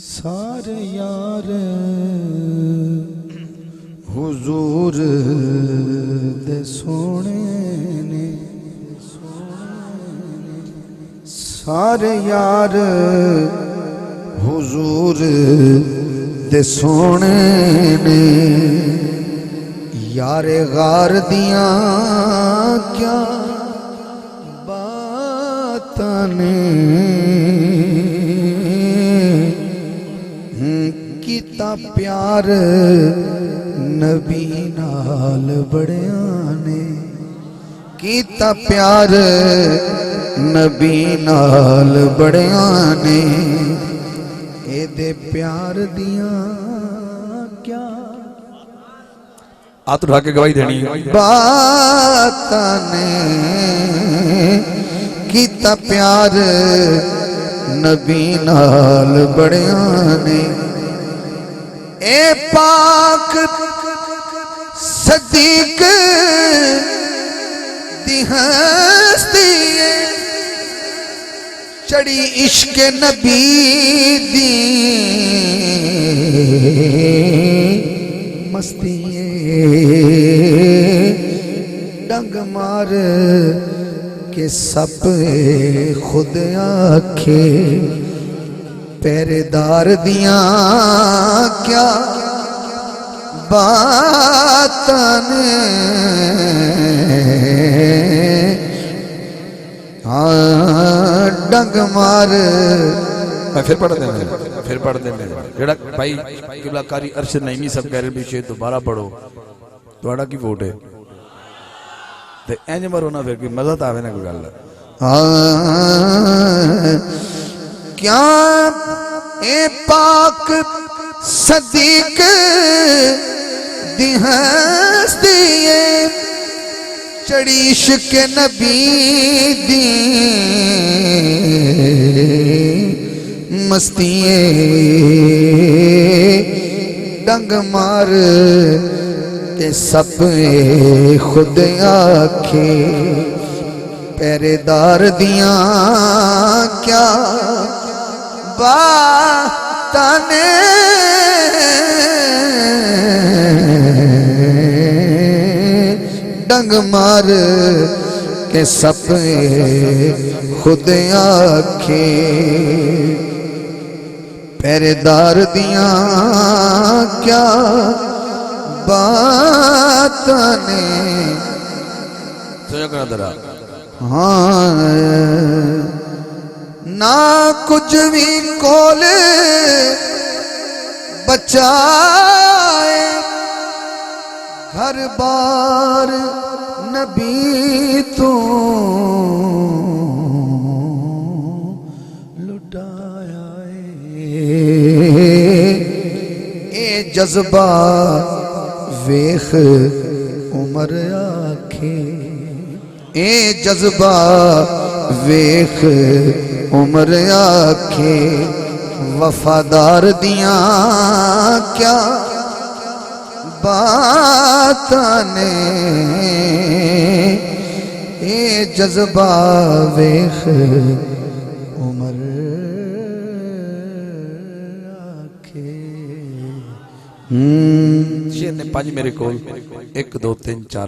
सारे यार हुजूर दे सोने ने, सारे यार हुजूर दे सोने ने। यारे गार दियां क्या बातां ने, कीता प्यार नबी नाल बड़ियां ने, कीता प्यार नबी नाल बड़ियां ने। एदे प्यार दियां क्या हाथ उठा के गवाही देनी बातां ने, कीता प्यार नबी नाल बड़ियां ने। ए पाक सदीक दी हस्ती चढ़ी इश्क नबी दी मस्ती, डंग मार के सप खुद आखे। पहरेदार दियां क्या बातां ने, डंग मार। मैं फिर पढ़ देने जेड़ा भाई किबलाकारी अरशद नईमी सब कह रहे पीछे दोबारा पढ़ो। थोड़ा की वोट है ते इंज मरो ना, फिर कोई मजा तो आवे ना कोई गल। क्या ए पाक सदीक दी हस्ती चढ़ी इश्क नबी दी मस्ती, डंग मार के सप खुद आखे। पहरेदार दियां क्या बातां ने, डंग मार के सप खुद आखे। पहरेदार दियां क्या बातां ने। हाँ ना कुछ भी कोल बचाए, घर बार नबी तू लुटाया। ए जज्बा वेख उमर आखे, ए जज्बा वेख उमर आखे। वफादार दियां क्या बातां ने, ए जज्बा वेख उमर आखे। शेर ने 5 मेरे को 1 2 3 4